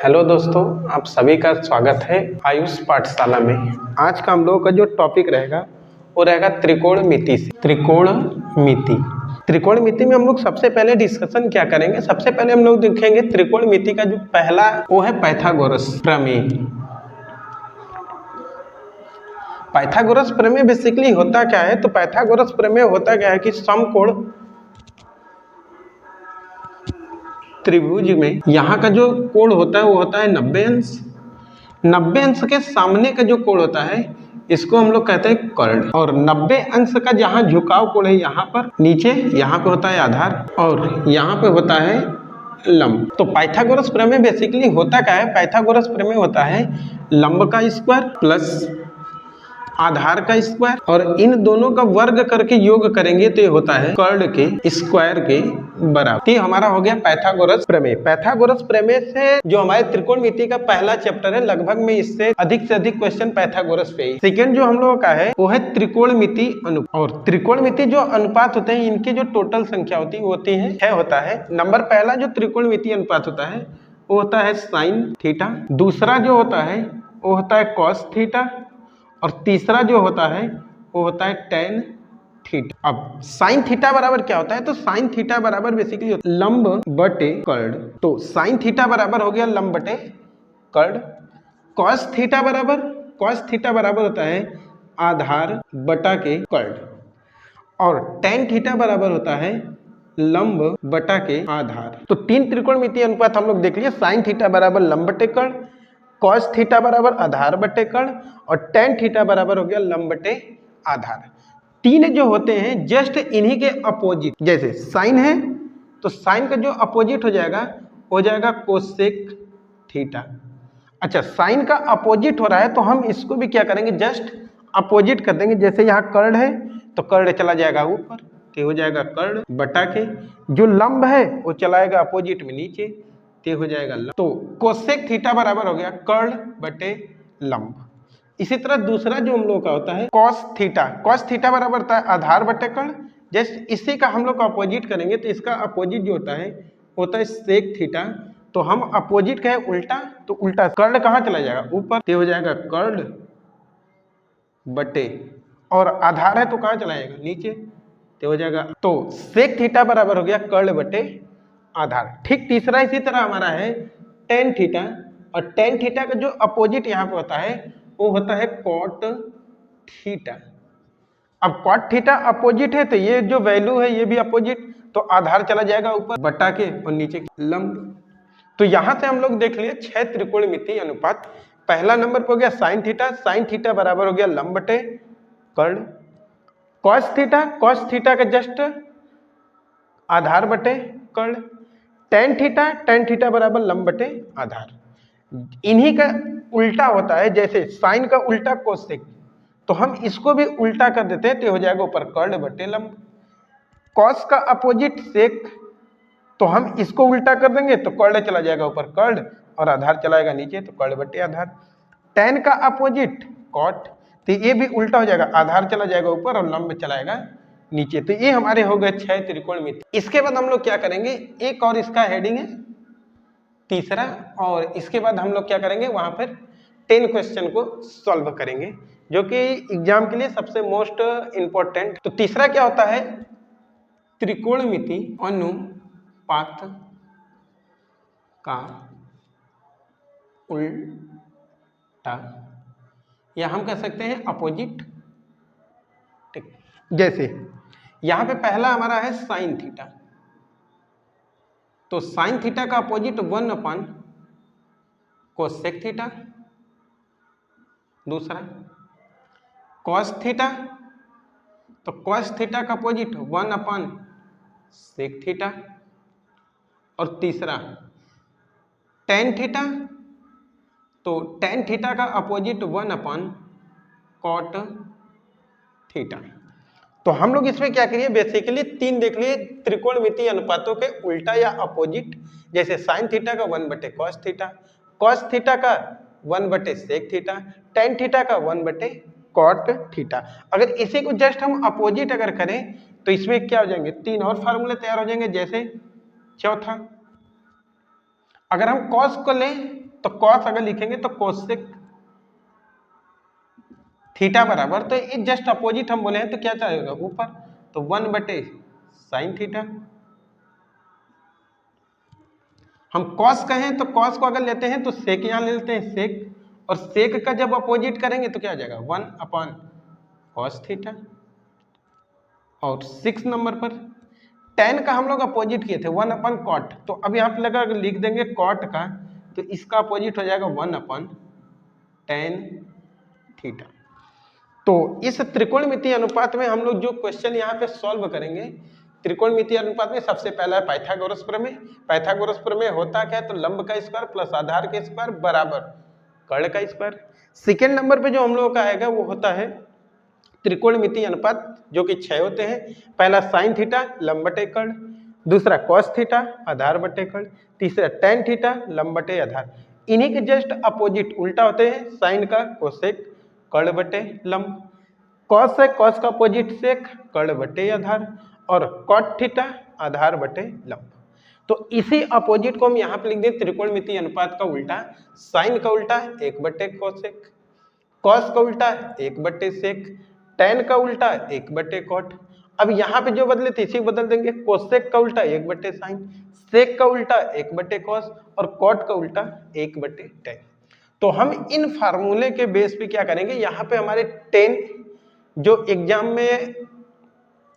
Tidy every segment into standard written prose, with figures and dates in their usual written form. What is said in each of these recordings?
Hello दोस्तों, आप सभी का स्वागत है आयुष पाठशाला में। आज का हम लोगों का जो टॉपिक रहेगा वो रहेगा त्रिकोणमिति से। त्रिकोणमिति में हम लोग सबसे पहले डिस्कशन क्या करेंगे, सबसे पहले हम लोग देखेंगे त्रिकोणमिति का जो पहला वो है पाइथागोरस प्रमेय। पाइथागोरस प्रमेय बेसिकली होता क्या है, तो पाइथागोरस प्रमेय होता क्या है कि समकोण त्रिभुज में यहाँ का जो कोण होता है वो होता है 90 अंश। 90 अंश के सामने का जो कोण होता है इसको हम लोग कहते हैं कर्ण, और 90 अंश का जहाँ झुकाव कोण है यहाँ पर नीचे, यहाँ पे होता है आधार और यहाँ पे होता है लंब। तो पाइथागोरस प्रमेय बेसिकली होता क्या है, पाइथागोरस प्रमेय होता है लंब का स्क्वायर प्लस आधार का स्क्वायर, और इन दोनों का वर्ग करके योग करेंगे तो ये होता है कर्ण के स्क्वायर के बराबर। ये हमारा हो गया पाइथागोरस प्रमेय। पाइथागोरस प्रमेय से जो हमारे त्रिकोणमिति का पहला चैप्टर है, लगभग में इससे अधिक से अधिक क्वेश्चन पाइथागोरस पे ही। सेकेंड जो हम लोगों का है वो है त्रिकोणमिति अनुपात। और त्रिकोणमिति जो अनुपात होते हैं इनकी जो टोटल संख्या होती है 6 होता है। नंबर पहला जो त्रिकोणमिति अनुपात होता है वो होता है साइन थीटा, दूसरा जो होता है वो होता है कॉस थीटा, और तीसरा जो होता है वो होता है टेन थीटा। अब साइन थीटा बराबर क्या होता है, तो साइन थीटा बराबर बेसिकली लंब बटे कर्ण। तो साइन थीटा बराबर हो गया लंब बटे कर्ण। कॉस थीटा बराबर होता है आधार बटा के कर्ण, और टेन थीटा बराबर होता है लंब बटा के आधार। तो तीन त्रिकोणमिति अनुपात हम लोग देख लिए। साइन थीटा बराबर लंब बटे कर्ण, कॉस थीटा बराबर आधार बटे कर्ण, और टेन थीटा बराबर हो गया लंब बटे आधार। तीन जो होते हैं जस्ट इन्हीं के अपोजिट, जैसे साइन है तो साइन का जो अपोजिट हो जाएगा कोसेक थीटा। अच्छा, साइन का अपोजिट हो रहा है तो हम इसको भी क्या करेंगे, जस्ट अपोजिट कर देंगे। जैसे यहाँ कर्ण है तो कर्ण चला जाएगा ऊपर, तो हो जाएगा कर्ण बटा के, जो लंब है वो चलाएगा अपोजिट में नीचे, तो हो जाएगा लंब। तो कोसेक थीटा बराबर हो गया कर्ण बटे लंब। इसी तरह दूसरा जो हम लोग का होता है कॉस थीटा बराबर होता है आधार बटे कर्ण। जैसे इसी का हम लोग का अपोजिट करेंगे तो इसका अपोजिट जो होता है सेक थीटा। तो हम अपोजिट का है उल्टा, तो उल्टा कर्ण कहाँ चला जाएगा ऊपर, तो हो जाएगा कर्ण बटे, और आधार है तो कहाँ चला जाएगा नीचे, तो हो जाएगा, तो सेक थीटा बराबर हो गया कर्ण बटे आधार। ठीक तीसरा इसी तरह हमारा है टेन थीटा, और टेन थीटा का जो अपोजिट यहाँ पे होता है वो होता है कॉट थीटा। अब कॉट थीटा अपोजिट है तो ये जो वैल्यू है ये भी अपोजिट, तो आधार चला जाएगा ऊपर बटा के और नीचे लंब। तो यहां से हम लोग देख लिए 6 त्रिकोणमिति अनुपात। पहला नंबर पे हो गया साइन थीटा बराबर हो गया लंब बटे कर्ण। कॉस थीटा का जस्ट आधार बटे कर्ण। टेन थीटा बराबर लंब बटे आधार। इन्हीं का उल्टा होता है, जैसे साइन का उल्टा कोसेक, तो हम इसको भी उल्टा कर देते हैं तो हो जाएगा ऊपर कर्ण बटे लंब। कॉस का अपोजिट सेक, तो हम इसको उल्टा कर देंगे तो कर्ण चला जाएगा ऊपर कर्ण, और आधार चलाएगा नीचे, तो कर्ण बटे आधार। टेन का अपोजिट कॉट, तो ये भी उल्टा हो जाएगा, आधार चला जाएगा ऊपर और लंब चलाएगा नीचे। तो ये हमारे हो गए 6 त्रिकोणमिति। इसके बाद हम लोग क्या करेंगे, एक और इसका हेडिंग है तीसरा, और इसके बाद हम लोग क्या करेंगे वहां पर 10 क्वेश्चन को सॉल्व करेंगे, जो कि एग्जाम के लिए सबसे मोस्ट इंपॉर्टेंट। तो तीसरा क्या होता है, त्रिकोणमिति अनुपात का उल्टा, या हम कह सकते हैं अपोजिट। जैसे यहां पे पहला हमारा है साइन थीटा, तो साइन थीटा का अपोजिट 1 अपन कोसेक थीटा। दूसरा कॉस थीटा, तो कॉस थीटा का अपोजिट 1 अपन सेक थीटा। और तीसरा टेन थीटा, तो टेन थीटा का अपोजिट 1 अपन कॉट थीटा। तो हम लोग इसमें क्या करिए, बेसिकली 3 देख लिए त्रिकोणमिति अनुपातों के उल्टा या अपोजिट। जैसे साइन थीटा का 1 बटे कॉस थीटा का 1 बटे सेक थीटा, टेन थीटा का 1 बटे कॉट थीटा। अगर इसी को जस्ट हम अपोजिट अगर करें तो इसमें क्या हो जाएंगे, 3 और फार्मूले तैयार हो जाएंगे। जैसे चौथा, अगर हम कॉस को लें तो कॉस अगर लिखेंगे तो कोसेक थीटा बराबर, तो ये जस्ट अपोजिट हम बोले हैं तो क्या चाहेगा ऊपर, तो 1/sin थीटा। हम कॉस कहें तो कॉस को अगर लेते हैं तो सेक यहां ले लेते हैं सेक, और सेक का जब अपोजिट करेंगे तो क्या आ जाएगा 1/cos थीटा। और 6 नंबर पर tan का हम लोग अपोजिट किए थे 1/cot, तो अब यहाँ पे लगा लिख देंगे cot का, तो इसका अपोजिट हो जाएगा 1/tan थीटा। तो इस त्रिकोणमितीय अनुपात में हम लोग जो क्वेश्चन यहाँ पे सॉल्व करेंगे, त्रिकोणमितीय अनुपात में सबसे पहला है पाइथागोरस प्रमेय। पाइथागोरस प्रमेय होता क्या है, तो लंब का स्क्वायर प्लस आधार के स्क्वायर बराबर कर्ण का स्क्वायर। सेकेंड नंबर पे जो हम लोगों का आएगा वो होता है त्रिकोणमितीय अनुपात, जो कि 6 होते हैं। पहला साइन थीटा लंब बटे कर्ण, दूसरा कॉस थीटा आधार बटे कर्ण, तीसरा टेन थीटा लंब बटे आधार। इन्हीं के जस्ट अपोजिट उल्टा होते हैं, साइन का कोसेक कर्ण बटे लंब, कॉस है कॉस का अपोजिट सेक कर्ण बटे आधार, और कॉट थीटा आधार बटे लंब। तो इसी अपोजिट को हम यहाँ पे लिख दें त्रिकोणमितीय अनुपात का उल्टा, साइन का उल्टा 1/कोसेक, कॉस का उल्टा 1/सेक, टेन का उल्टा 1/कॉट। अब यहाँ पे जो बदले थे इसी बदल देंगे, कोसेक का उल्टा 1/साइन, सेक का उल्टा 1/कॉस, और कॉट का उल्टा 1/टेन। तो हम इन फार्मूले के बेस पे क्या करेंगे, यहाँ पे हमारे 10 जो एग्जाम में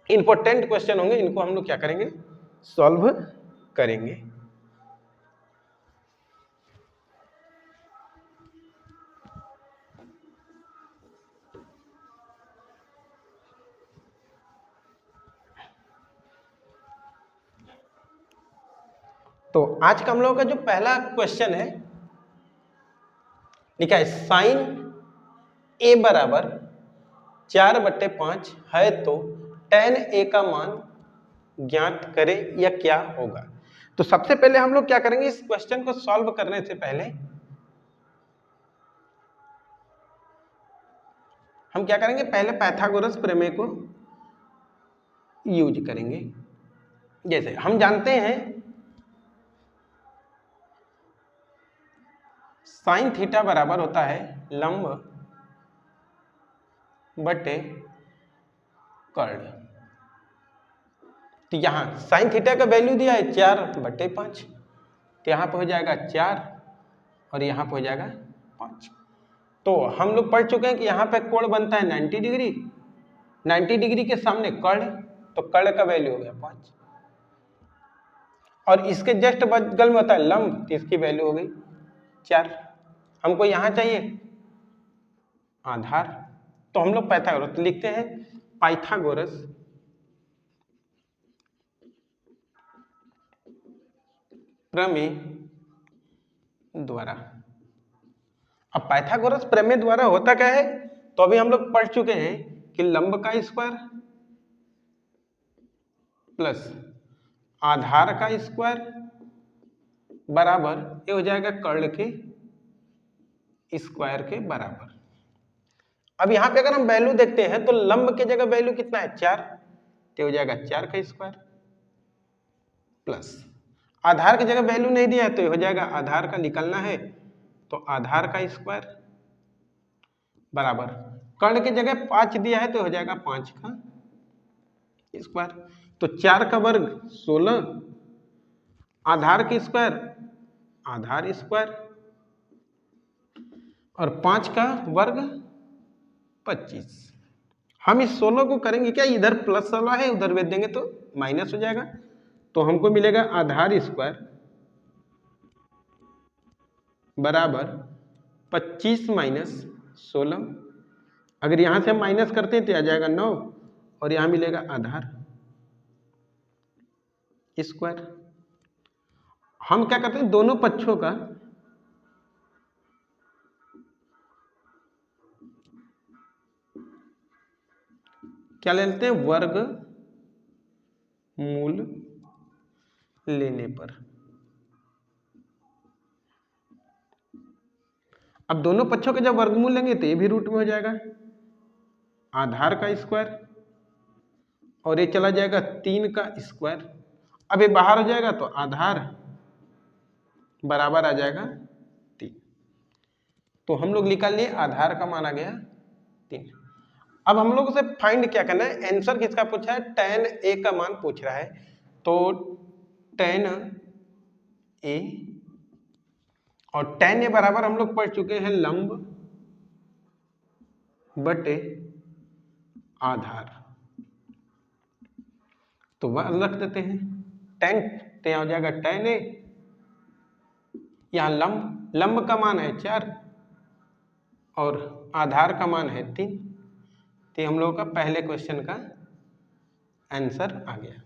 इंपॉर्टेंट क्वेश्चन होंगे इनको हम लोग क्या करेंगे, सॉल्व करेंगे। तो आज का हम लोगों का जो पहला क्वेश्चन है लिखा है साइन ए बराबर 4/5 है तो tan ए का मान ज्ञात करें या क्या होगा। तो सबसे पहले हम लोग क्या करेंगे, इस क्वेश्चन को सॉल्व करने से पहले हम क्या करेंगे, पहले पाइथागोरस प्रमेय को यूज करेंगे। जैसे हम जानते हैं साइन थीटा बराबर होता है लंब बटे कर्ण। तो यहां साइन थीटा का वैल्यू दिया है 4/5, तो यहां पे हो जाएगा 4 और यहां पे हो जाएगा 5। तो हम लोग पढ़ चुके हैं कि यहाँ पे कोण बनता है 90 डिग्री, 90 डिग्री के सामने कर्ण, तो कर्ण का वैल्यू हो गया 5, और इसके जस्ट बगल में होता है लंब, तो इसकी वैल्यू हो गई 4। हमको यहाँ चाहिए आधार, तो हम लोग पाइथागोरस लिखते हैं, पाइथागोरस प्रमेय द्वारा। अब पाइथागोरस प्रमेय द्वारा होता क्या है, तो अभी हम लोग पढ़ चुके हैं कि लंब का स्क्वायर प्लस आधार का स्क्वायर बराबर ये हो जाएगा कर्ण के स्क्वायर के बराबर। अब यहां पे अगर हम वैल्यू देखते हैं तो लंब के जगह वैल्यू कितना है 4, तो हो जाएगा 4 का स्क्वायर, प्लस आधार की जगह वैल्यू नहीं दिया है तो हो जाएगा आधार का निकलना है, तो आधार का स्क्वायर बराबर कर्ण की जगह 5 दिया है तो हो जाएगा 5 का स्क्वायर। तो 4 का वर्ग 16, आधार की स्क्वायर आधार स्क्वायर, और 5 का वर्ग 25। हम इस 16 को करेंगे क्या, इधर प्लस 16 है उधर भेज देंगे तो माइनस हो जाएगा, तो हमको मिलेगा आधार स्क्वायर बराबर 25 माइनस 16। अगर यहां से हम माइनस करते हैं तो आ जाएगा 9, और यहां मिलेगा आधार स्क्वायर। हम क्या करते हैं, दोनों पक्षों का क्या लेते हैं, वर्ग मूल लेने पर। अब दोनों पक्षों के जब वर्गमूल लेंगे तो ये भी रूट में हो जाएगा आधार का स्क्वायर, और ये चला जाएगा 3 का स्क्वायर। अब ये बाहर हो जाएगा तो आधार बराबर आ जाएगा 3। तो हम लोग निकाल लिए आधार का मान आ गया 3। अब हम लोग से फाइंड क्या करना है, आंसर किसका पूछा है, tan a का मान पूछ रहा है। तो tan a और tan a बराबर हम लोग पढ़ चुके हैं लंब बटे आधार, तो वह रख देते हैं tan, तो यहां हो जाएगा tan a, यहां लंब का मान है 4 और आधार का मान है 3। तो हम लोगों का पहले क्वेश्चन का आंसर आ गया।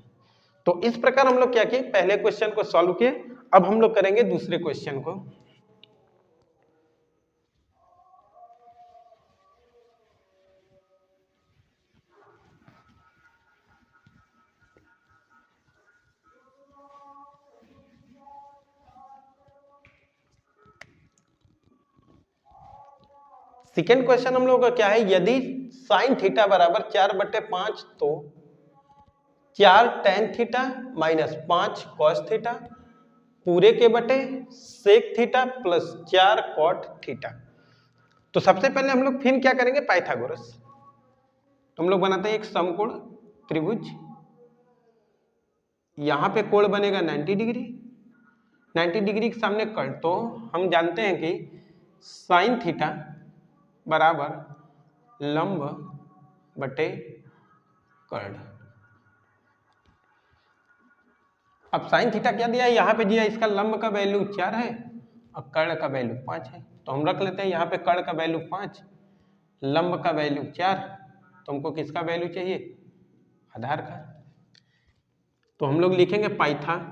तो इस प्रकार हम लोग क्या किए, पहले क्वेश्चन को सॉल्व किए। अब हम लोग करेंगे दूसरे क्वेश्चन को। सेकेंड क्वेश्चन हम लोगों का क्या है, यदि साइन थीटा बराबर 4/5 तो 4 tan theta minus 5 cos theta पूरे के बटे sec theta plus 4 cot theta. तो सबसे पहले हम लोग फिर क्या करेंगे, पाइथागोरस। तो हम लोग बनाते हैं एक समकोण त्रिभुज, यहां पे कोण बनेगा 90 डिग्री, 90 डिग्री के सामने कर्ण। तो हम जानते हैं कि साइन थीटा बराबर लंब बटे कर्ण। अब साइन थीटा क्या दिया है, यहाँ पे दिया इसका लंब का वैल्यू 4 है और कर्ण का वैल्यू 5 है। तो हम रख लेते हैं यहाँ पे कर्ण का वैल्यू 5, लंब का वैल्यू 4। तो हमको किसका वैल्यू चाहिए, आधार का। तो हम लोग लिखेंगे पाइथागोरस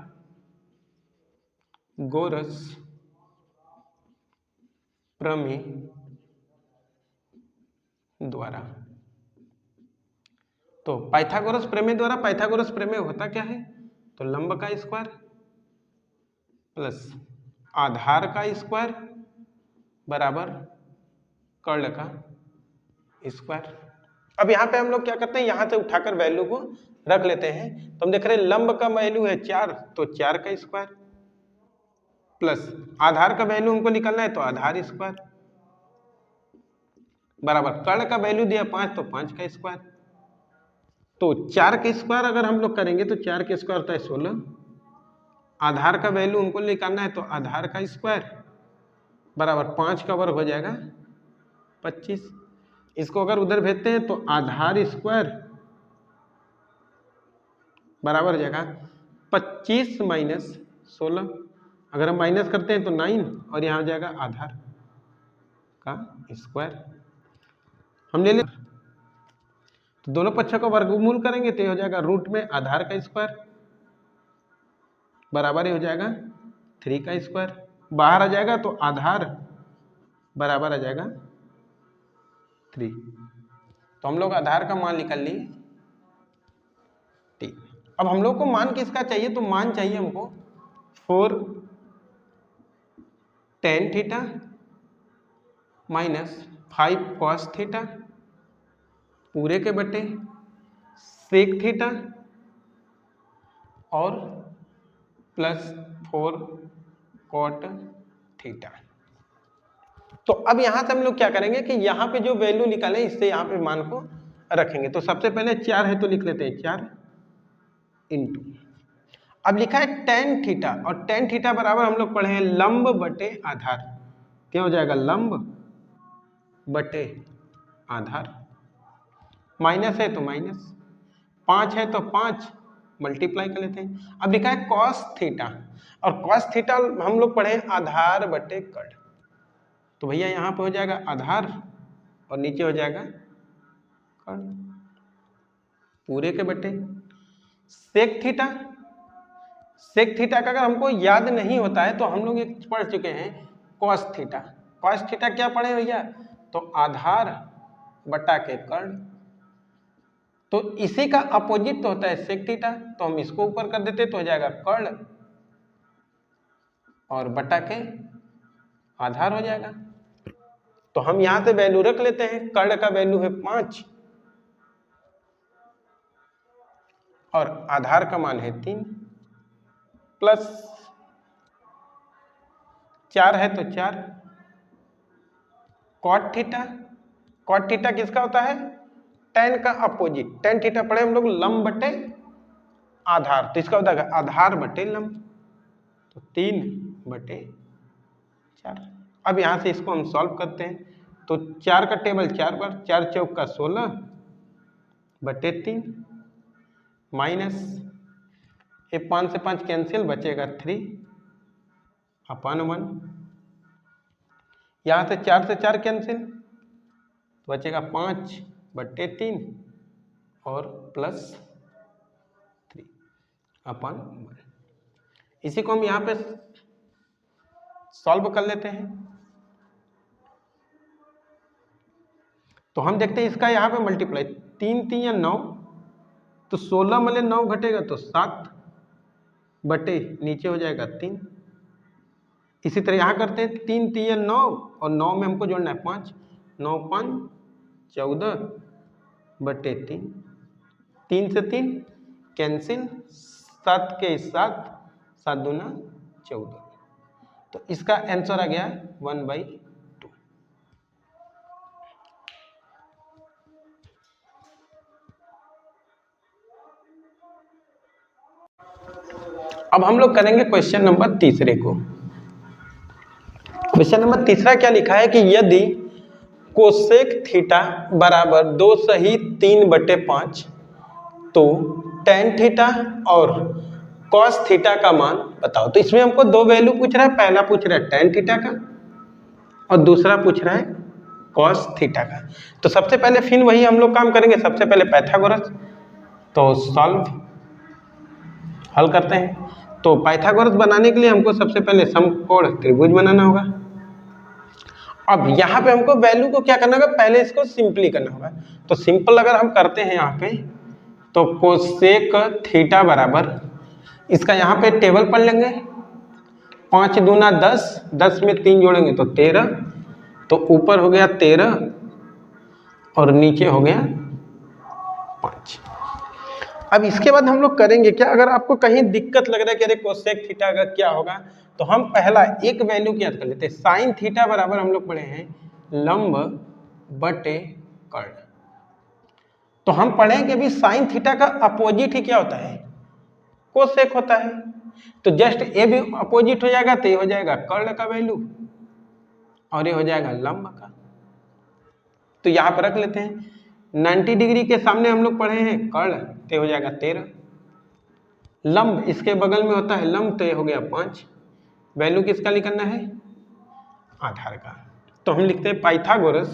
प्रमेय द्वारा। तो पाइथागोरस प्रमेय द्वारा, पाइथागोरस प्रमेय होता क्या है, तो लंब का स्क्वायर प्लस आधार का स्क्वायर बराबर कर्ण का स्क्वायर। अब यहाँ पे हम लोग क्या करते हैं, यहाँ से उठाकर वैल्यू को रख लेते हैं। तो हम देख रहे हैं लंब का वैल्यू है 4, तो 4 का स्क्वायर प्लस आधार का वैल्यू हमको निकालना है, तो आधार स्क्वायर बराबर कर्ण का वैल्यू दिया 5, तो 5 का स्क्वायर। तो 4 के स्क्वायर अगर हम लोग करेंगे तो 4 के स्क्वायर होता है 16, आधार का वैल्यू हमको निकालना है, तो आधार का स्क्वायर बराबर 5 का वर्ग हो जाएगा 25। इसको अगर उधर भेजते हैं तो आधार स्क्वायर बराबर हो जाएगा 25 माइनस 16, अगर हम माइनस करते हैं तो 9 और यहाँ हो जाएगा आधार का स्क्वायर। हम ले लें तो दोनों पक्षों का वर्गमूल करेंगे तो हो जाएगा रूट में आधार का स्क्वायर बराबर ही हो जाएगा 3 का स्क्वायर, बाहर आ जाएगा तो आधार बराबर आ जाएगा 3। तो हम लोग आधार का मान निकाल लिए 3। अब हम लोग को मान किसका चाहिए, तो मान चाहिए हमको 4 tan theta minus 5 cos theta पूरे के बटे sec थीटा और प्लस 4 cot थीटा। तो अब यहां से हम लोग क्या करेंगे कि यहाँ पे जो वैल्यू निकाले इससे यहाँ पे मान को रखेंगे। तो सबसे पहले 4 है तो लिख लेते हैं 4 इंटू, अब लिखा है tan थीटा और tan थीटा बराबर हम लोग पढ़े हैं लंब बटे आधार। क्या हो जाएगा, लंब बटे आधार, माइनस है तो माइनस, 5 है तो 5 मल्टीप्लाई कर लेते हैं। अब लिखा है cos थीटा और cos थीटा हम लोग पढ़े आधार बटे कर्ण। तो भैया यहाँ पे हो जाएगा आधार और नीचे हो जाएगा कर्ण पूरे के बटे sec थीटा। sec थीटा का अगर हमको याद नहीं होता है तो हम लोग एक पढ़ चुके हैं cos थीटा। cos थीटा क्या पढ़े भैया, तो आधार बटा के कर्ण। तो इसी का अपोजिट तो होता है sec थीटा, तो हम इसको ऊपर कर देते तो हो जाएगा कर्ण और बटा के आधार हो जाएगा। तो हम यहां से वैल्यू रख लेते हैं, कर्ण का वैल्यू है 5 और आधार का मान है 3 प्लस 4 है तो 4 कॉट थीटा, कॉट थीटा किसका होता है? टेन का अपोजिट। टेन थीटा पढ़े हम लोग लंब बटे आधार, तो इसका होता है आधार बटे लंब, तो 3/4। अब यहां से इसको हम सॉल्व करते हैं, तो 4 का टेबल 4 बार, 4 चौक का 16/3 माइनस ये 5 से 5 कैंसिल, बचेगा 3/1। यहां से 4 से 4 कैंसिल, बचेगा 5/3 और प्लस 3/1। इसी को हम यहां पे सॉल्व कर लेते हैं, तो हम देखते हैं इसका यहां पे मल्टीप्लाई, 3 3 या 9, तो 16 में 9 घटेगा तो 7 बटे नीचे हो जाएगा 3। इसी तरह यहां करते हैं, 3 3 या 9 और 9 में हमको जोड़ना है 5, 9 5 14/3, 3 से 3 कैंसिल, 7 के 7, 7 दूना 14, तो इसका आंसर आ गया 1/2। अब हम लोग करेंगे क्वेश्चन नंबर तीसरे को। क्वेश्चन नंबर तीसरा क्या लिखा है कि यदि कोसेक थीटा बराबर 2 सही 3/5 तो टेन थीटा और कॉस थीटा का मान बताओ। तो इसमें हमको दो वैल्यू पूछ रहा है, पहला पूछ रहा है टेन थीटा का और दूसरा पूछ रहा है कॉस थीटा का। तो सबसे पहले फिर वही हम लोग काम करेंगे, सबसे पहले पाइथागोरस, तो सॉल्व हल करते हैं। तो पाइथागोरस बनाने के लिए हमको सबसे पहले समकोण त्रिभुज बनाना होगा। अब यहाँ पे हमको वैल्यू को क्या करना होगा, पहले इसको सिंपली करना होगा। तो सिंपल अगर हम करते हैं यहाँ पे, तो कोसेक थीटा बराबर, इसका यहाँ पे टेबल पढ़ लेंगे, 5 दूना 10, 10 में 3 जोड़ेंगे तो 13, तो ऊपर हो गया 13 और नीचे हो गया 5। अब इसके बाद हम लोग करेंगे क्या, अगर आपको कहीं दिक्कत लग रहा है कि अरे कोसेक थीटा का क्या होगा, तो हम पहला एक वैल्यू की याद कर लेते हैं। साइन थीटा बराबर हम लोग पढ़े हैं लंब बटे कर्ण। तो हम पढ़े कि अभी साइन थीटा का अपोजिट ही क्या होता है, कोसेक होता है। तो जस्ट ये भी अपोजिट हो जाएगा, तो ये हो जाएगा कर्ण का वैल्यू और ये हो जाएगा लंब का। तो यहाँ पर रख लेते हैं, 90 डिग्री के सामने हम लोग पढ़े हैं कर्ण, तो हो जाएगा 13। लंब इसके बगल में होता है लंब, तो ये हो गया 5। वैल्यू किसका निकालना है, आधार का। तो हम लिखते हैं पाइथागोरस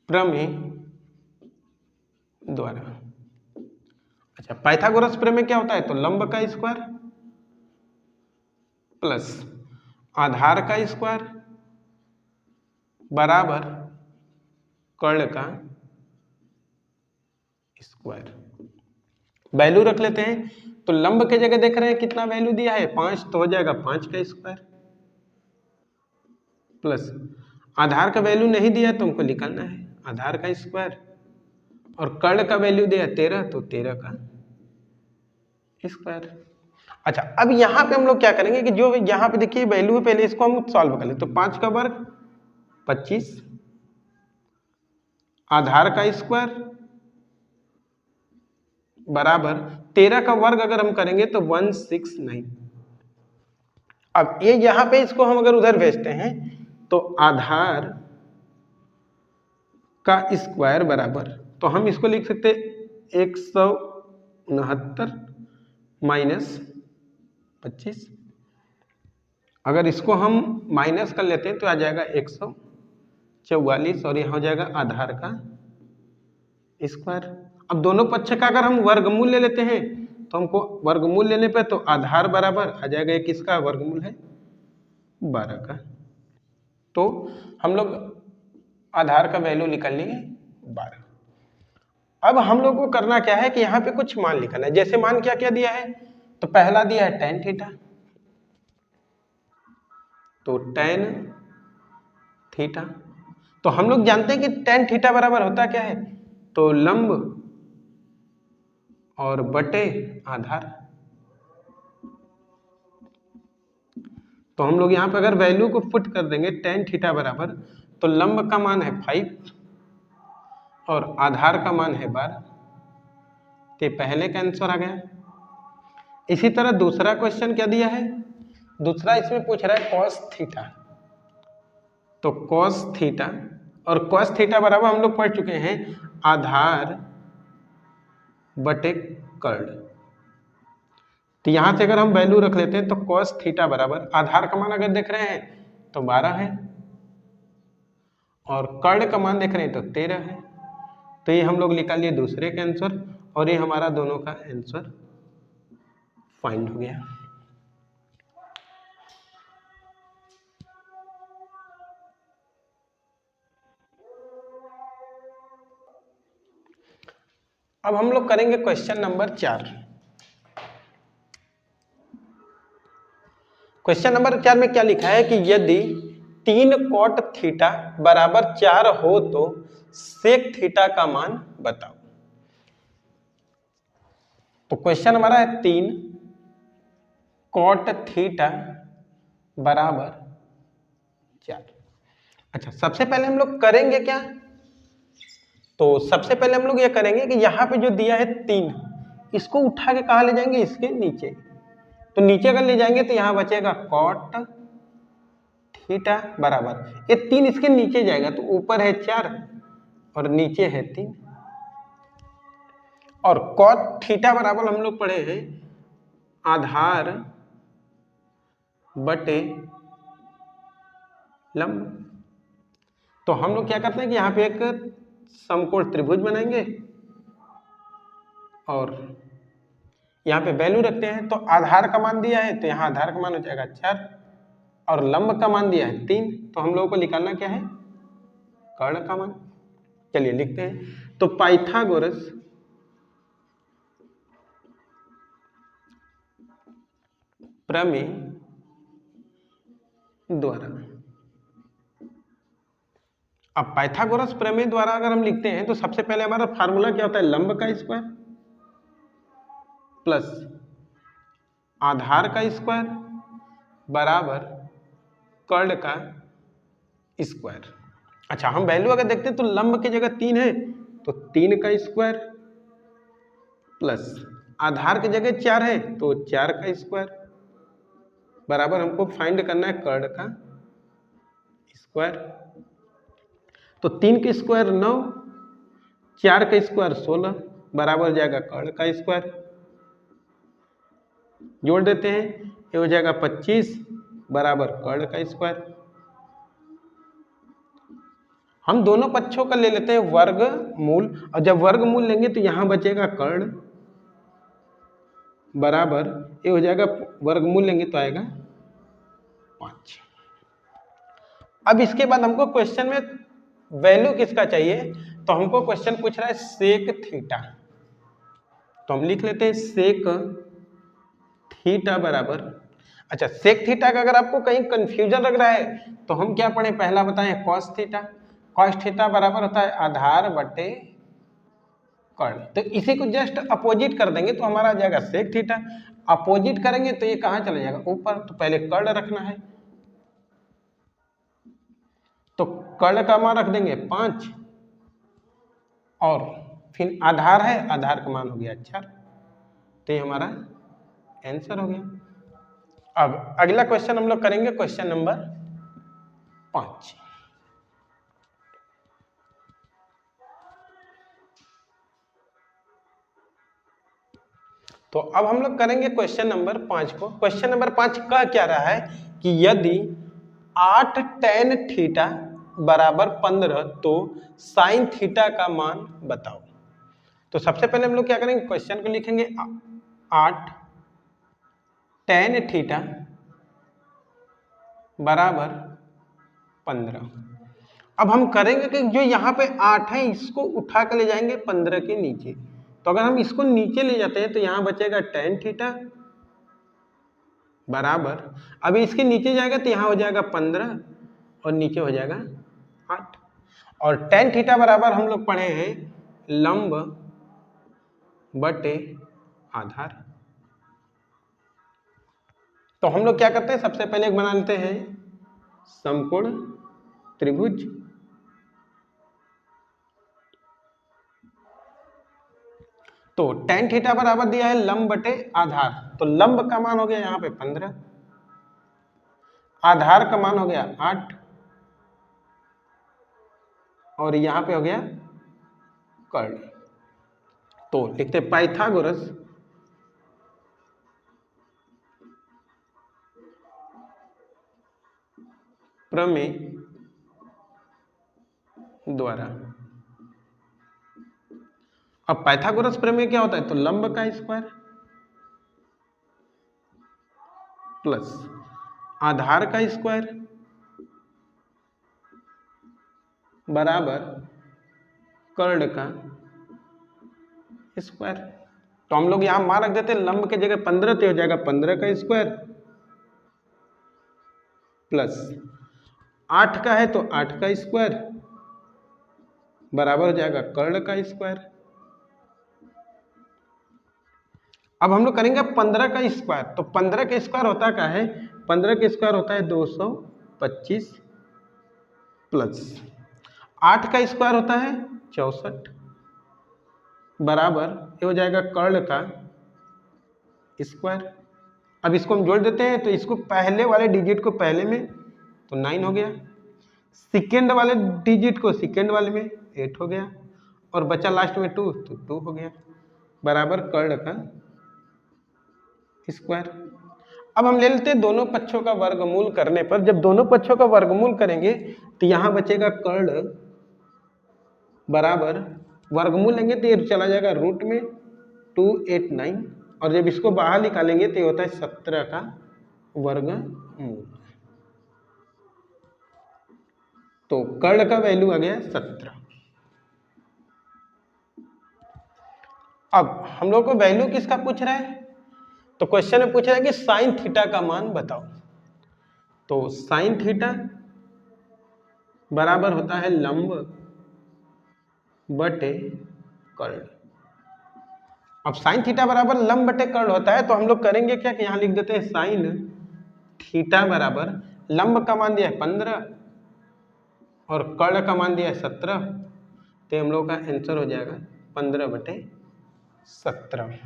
प्रमेय द्वारा। अच्छा, पाइथागोरस प्रमेय क्या होता है, तो लंब का स्क्वायर प्लस आधार का स्क्वायर बराबर कर्ण का स्क्वायर। वैल्यू रख लेते हैं, तो लंब के जगह देख रहे हैं कितना वैल्यू दिया है 5, तो हो जाएगा 5 का स्क्वायर प्लस आधार का वैल्यू नहीं दिया तो हमको निकालना है आधार का स्क्वायर, और कर्ण का वैल्यू दिया 13, तो 13 का स्क्वायर। अच्छा, अब यहां पे हम लोग क्या करेंगे कि जो यहां पे देखिए वैल्यू है, पहले इसको हम सॉल्व कर ले। तो 5 का वर्ग 25, आधार का स्क्वायर बराबर 13 का वर्ग अगर हम करेंगे तो 169। अब ये यहां पे इसको हम अगर उधर भेजते हैं, तो आधार का स्क्वायर बराबर, तो हम इसको लिख सकते 169 माइनस 25। अगर इसको हम माइनस कर लेते हैं तो आ जाएगा 144 और यह हो जाएगा आधार का स्क्वायर। अब दोनों पक्ष का अगर हम वर्गमूल ले लेते हैं, तो हमको वर्गमूल लेने पे तो आधार बराबर आ जाएगा, एक इसका वर्गमूल है 12 का। तो हम लोग आधार का वैल्यू निकाल लेंगे 12। अब हम लोग को करना क्या है कि यहाँ पे कुछ मान लिखना है। जैसे मान क्या क्या दिया है, तो पहला दिया है टेन थीटा, तो टेन थीटा, तो हम लोग जानते हैं कि टेन थीटा बराबर होता क्या है, तो लंब और बटे आधार। तो हम लोग यहाँ पे अगर वैल्यू को पुट कर देंगे tan थीटा बराबर, तो लंब का मान है 5 और आधार का मान है 12, तो पहले का आंसर आ गया। इसी तरह दूसरा क्वेश्चन क्या दिया है, दूसरा इसमें पूछ रहा है cos थीटा, तो cos थीटा और cos थीटा बराबर हम लोग पढ़ चुके हैं आधार बटे कर्ण। तो यहां से अगर हम वैल्यू रख लेते हैं तो cos थीटा बराबर आधार का मान अगर देख रहे हैं तो 12 है और कर्ण का मान देख रहे हैं तो 13 है। तो ये हम लोग निकाल लिए दूसरे का आंसर और ये हमारा दोनों का आंसर फाइंड हो गया। अब हम लोग करेंगे क्वेश्चन नंबर 4। क्वेश्चन नंबर 4 में क्या लिखा है कि यदि 3 cot थीटा बराबर 4 हो तो sec थीटा का मान बताओ। तो क्वेश्चन हमारा है 3 cot थीटा बराबर 4। अच्छा, सबसे पहले हम लोग करेंगे क्या, तो सबसे पहले हम लोग ये करेंगे कि यहाँ पे जो दिया है 3, इसको उठा के कहाँ ले जाएंगे, इसके नीचे। तो नीचे अगर ले जाएंगे तो यहाँ बचेगा cot थीटा बराबर, ये 3 इसके नीचे जाएगा तो ऊपर है 4 और नीचे है 3। और cot थीटा बराबर हम लोग पढ़े हैं आधार बटे लंब। तो हम लोग क्या करते हैं कि यहाँ पे एक समकोण त्रिभुज बनाएंगे और यहाँ पे वैल्यू रखते हैं। तो आधार का मान दिया है तो यहाँ आधार का मान हो जाएगा 4 और लंब का मान दिया है 3, तो हम लोगों को निकालना क्या है, कर्ण का मान। चलिए लिखते हैं। तो पाइथागोरस प्रमेय द्वारा, अब पाइथागोरस प्रमेय द्वारा अगर हम लिखते हैं तो सबसे पहले हमारा फार्मूला क्या होता है, लंब का स्क्वायर प्लस आधार का स्क्वायर बराबर कर्ण का स्क्वायर। अच्छा, हम वैल्यू अगर देखते हैं तो लंब की जगह 3 है तो 3 का स्क्वायर प्लस आधार की जगह 4 है तो 4 का स्क्वायर बराबर हमको फाइंड करना है कर्ण का स्क्वायर। तो 3 का स्क्वायर 9, 4 का स्क्वायर 16 बराबर जाएगा कर्ण का स्क्वायर। जोड़ देते हैं, ये हो जाएगा 25 बराबर कर्ण का स्क्वायर। हम दोनों पक्षों का ले लेते हैं वर्गमूल, और जब वर्गमूल लेंगे तो यहां बचेगा कर्ण बराबर, ये हो जाएगा वर्गमूल लेंगे तो आएगा 5। अब इसके बाद हमको क्वेश्चन में वैल्यू किसका चाहिए, तो हमको क्वेश्चन पूछ रहा है सेक थीटा। तो हम लिख लेते हैं सेक थीटा बराबर, अच्छा सेक थीटा का अगर आपको कहीं कंफ्यूजन लग रहा है तो हम क्या पढ़े, पहला बताएं कॉस थीटा। कॉस थीटा बराबर होता है आधार बटे कर्ण। तो इसी को जस्ट अपोजिट कर देंगे तो हमारा आ जाएगा सेक थीटा। अपोजिट करेंगे तो ये कहां चला जाएगा, ऊपर। तो पहले कर्ण रखना है, तो कर्ण का मान रख देंगे 5 और फिर आधार है, आधार का मान हो गया 4। तो ये हमारा आंसर हो गया। अब अगला क्वेश्चन हम लोग करेंगे, क्वेश्चन नंबर 5। तो अब हम लोग करेंगे क्वेश्चन नंबर 5 को। क्वेश्चन नंबर 5 का क्या रहा है कि यदि 8 tan थीटा बराबर 15 तो साइन थीटा का मान बताओ। तो सबसे पहले हम लोग क्या करेंगे, क्वेश्चन को लिखेंगे 8 tan थीटा बराबर 15। अब हम करेंगे कि जो यहाँ पे 8 है इसको उठा कर ले जाएंगे 15 के नीचे। तो अगर हम इसको नीचे ले जाते हैं तो यहाँ बचेगा tan थीटा बराबर, अभी इसके नीचे जाएगा तो यहाँ हो जाएगा 15 और नीचे हो जाएगा 8। और tan थीटा बराबर हम लोग पढ़े हैं लंब बटे आधार। तो हम लोग क्या करते हैं, सबसे पहले एक बना लेते हैं समकोण त्रिभुज। तो tan थीटा बराबर दिया है लंब बटे आधार, तो लंब का मान हो गया यहाँ पे 15, आधार का मान हो गया 8 और यहाँ पे हो गया कर्ण। तो लिखते पाइथागोरस प्रमेय द्वारा। अब पाइथागोरस प्रमेय क्या होता है, तो लंब का स्क्वायर प्लस आधार का स्क्वायर बराबर कर्ण का स्क्वायर। तो हम लोग यहां मान रख देते हैं लंब के जगह 15, तो हो जाएगा 15 का स्क्वायर प्लस 8 का है तो 8 का स्क्वायर बराबर हो जाएगा कर्ण का स्क्वायर। अब हम लोग करेंगे 15 का स्क्वायर, तो 15 का स्क्वायर होता क्या है, 15 का स्क्वायर होता है 225 प्लस 8 का स्क्वायर होता है 64 बराबर ये हो जाएगा कर्ण का स्क्वायर। अब इसको हम जोड़ देते हैं, तो इसको पहले वाले डिजिट को पहले में तो 9 हो गया, सेकेंड वाले डिजिट को सेकेंड वाले में 8 हो गया और बचा लास्ट में 2, तो 2 हो गया बराबर कर्ण का स्क्वायर। अब हम ले लेते हैं दोनों पक्षों का वर्गमूल करने पर, जब दोनों पक्षों का वर्गमूल करेंगे तो यहां बचेगा कर्ण बराबर वर्गमूल लेंगे तो ये चला जाएगा रूट में 289 और जब इसको बाहर निकालेंगे तो ये होता है 17 का वर्गमूल। तो कर्ण का वैल्यू आ गया 17। अब हम लोग को वैल्यू किसका पूछ रहा है, तो क्वेश्चन में पूछ रहा है कि साइन थीटा का मान बताओ। तो साइन थीटा बराबर होता है लंब बटे कर्ण। अब साइन थीटा बराबर लंब बटे कर्ण होता है, तो हम लोग करेंगे क्या कि यहां लिख देते हैं साइन थीटा बराबर लंब का मान दिया है 15 और कर्ण का मान दिया है 17, तो हम लोग का आंसर हो जाएगा 15/17।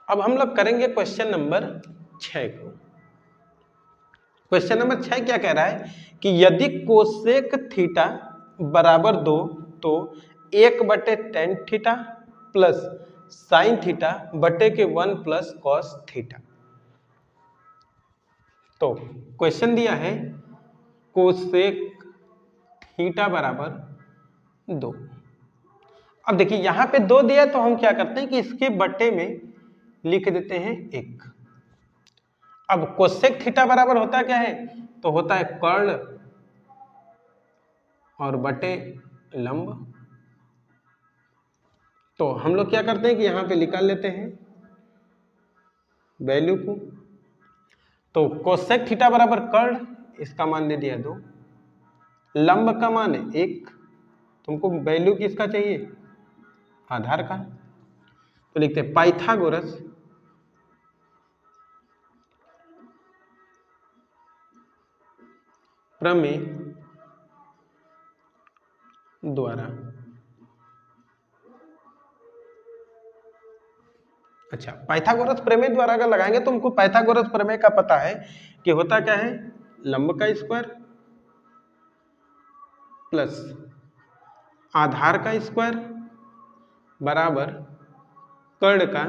अब हम लोग करेंगे क्वेश्चन नंबर 6 को। क्वेश्चन नंबर 6 क्या कह रहा है कि यदि कोसेक थीटा बराबर 2 तो 1/tan theta plus sine theta बटे के 1 प्लस कॉस थीटा। तो क्वेश्चन दिया है कोसेक थीटा बराबर 2। अब देखिए यहां पे 2 दिया, तो हम क्या करते हैं कि इसके बटे में लिख देते हैं 1। अब कोसेक थीटा बराबर होता क्या है, तो होता है कर्ण और बटे लंब। तो हम लोग क्या करते हैं कि यहां पे निकाल लेते हैं वैल्यू को। तो कोसेक थीटा बराबर कर्ण, इसका मान दे दिया 2, लंब का मान है 1, तुमको वैल्यू किसका चाहिए, आधार का। तो लिखते हैं पाइथागोरस प्रमेय द्वारा। अच्छा, पाइथागोरस प्रमेय द्वारा अगर लगाएंगे तो हमको पाइथागोरस प्रमेय का पता है कि होता क्या है, लंब का स्क्वायर प्लस आधार का स्क्वायर बराबर कर्ण का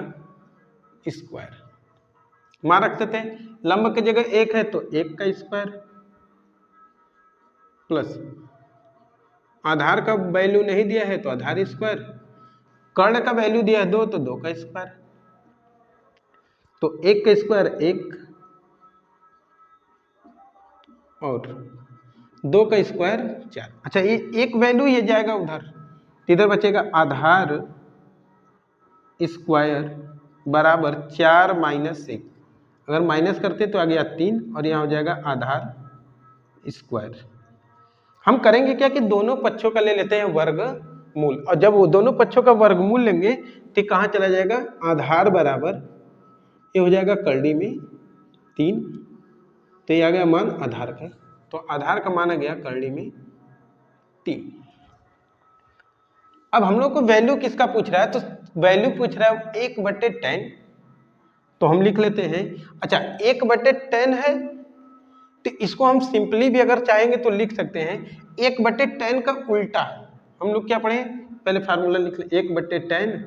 स्क्वायर। मान रखते थे लंब की जगह 1 है तो 1 का स्क्वायर प्लस आधार का वैल्यू नहीं दिया है तो आधार स्क्वायर, कर्ण का वैल्यू दिया है 2 तो 2 का स्क्वायर। तो 1 का स्क्वायर 1 और 2 का स्क्वायर 4। अच्छा, ये एक वैल्यू ये जाएगा उधर, इधर बचेगा आधार स्क्वायर बराबर 4 - 1। अगर माइनस करते तो आ गया 3 और यहाँ हो जाएगा आधार स्क्वायर। हम करेंगे क्या कि दोनों पक्षों का ले लेते हैं वर्गमूल, और जब वो दोनों पक्षों का वर्गमूल लेंगे तो कहाँ चला जाएगा, आधार बराबर ये हो जाएगा करड़ी में 3, तो ये आ गया मान आधार का, तो आधार का मान आ गया करड़ी में 3। अब हम लोग को वैल्यू किसका पूछ रहा है, तो वैल्यू पूछ रहा है 1/10, तो हम लिख लेते हैं। अच्छा 1/10 है तो इसको हम सिंपली भी अगर चाहेंगे तो लिख सकते हैं 1/10 का उल्टा। हम लोग क्या पढ़े, पहले फार्मूला लिख ले, 1/10